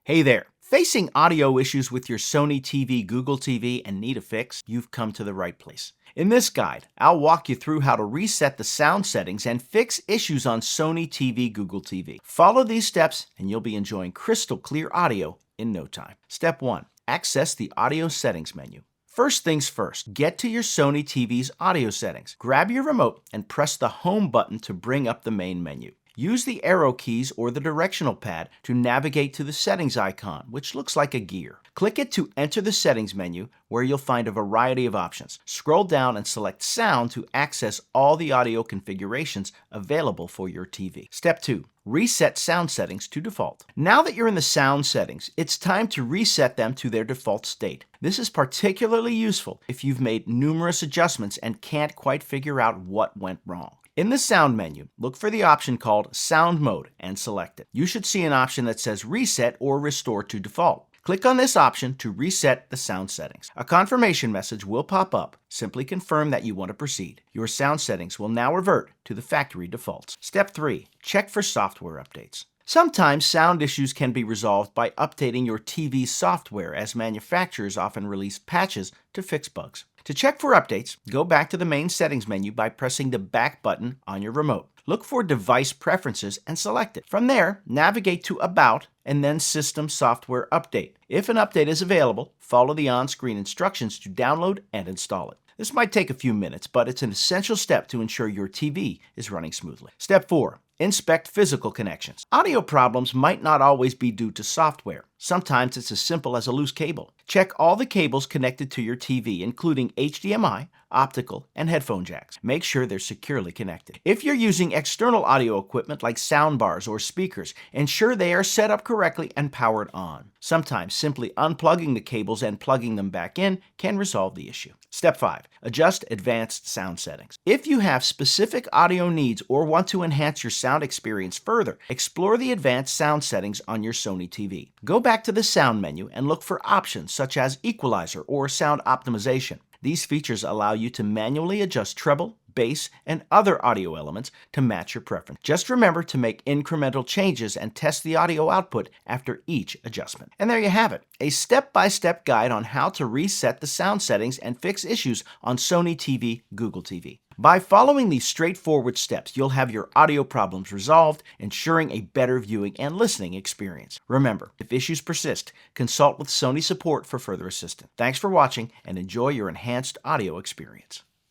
Hey there! Facing audio issues with your Sony TV, Google TV, and need a fix? You've come to the right place. In this guide, I'll walk you through how to reset the sound settings and fix issues on Sony TV, Google TV. Follow these steps and you'll be enjoying crystal clear audio in no time. Step 1. Access the audio settings menu. First things first, get to your Sony TV's audio settings. Grab your remote and press the home button to bring up the main menu. Use the arrow keys or the directional pad to navigate to the settings icon, which looks like a gear. Click it to enter the settings menu, where you'll find a variety of options. Scroll down and select Sound to access all the audio configurations available for your TV. Step 2. Reset sound settings to default. Now that you're in the sound settings, it's time to reset them to their default state. This is particularly useful if you've made numerous adjustments and can't quite figure out what went wrong. In the sound menu, look for the option called Sound Mode and select it. You should see an option that says Reset or Restore to Default. Click on this option to reset the sound settings. A confirmation message will pop up. Simply confirm that you want to proceed. Your sound settings will now revert to the factory defaults. Step 3. Check for software updates. Sometimes sound issues can be resolved by updating your TV's software, as manufacturers often release patches to fix bugs. To check for updates, go back to the main settings menu by pressing the back button on your remote. Look for Device Preferences and select it. From there, navigate to About and then System Software Update. If an update is available, follow the on-screen instructions to download and install it. This might take a few minutes, but it's an essential step to ensure your TV is running smoothly. Step 4. Inspect physical connections. Audio problems might not always be due to software. Sometimes it's as simple as a loose cable. Check all the cables connected to your TV, including HDMI, optical, and headphone jacks. Make sure they're securely connected. If you're using external audio equipment like soundbars or speakers, ensure they are set up correctly and powered on. Sometimes simply unplugging the cables and plugging them back in can resolve the issue. Step 5. Adjust advanced sound settings. If you have specific audio needs or want to enhance your sound experience further, explore the advanced sound settings on your Sony TV. Go back to the sound menu and look for options such as equalizer or sound optimization. These features allow you to manually adjust treble, bass, and other audio elements to match your preference. Just remember to make incremental changes and test the audio output after each adjustment. And there you have it, a step-by-step guide on how to reset the sound settings and fix issues on Sony TV, Google TV. By following these straightforward steps, you'll have your audio problems resolved, ensuring a better viewing and listening experience. Remember, if issues persist, consult with Sony support for further assistance. Thanks for watching and enjoy your enhanced audio experience.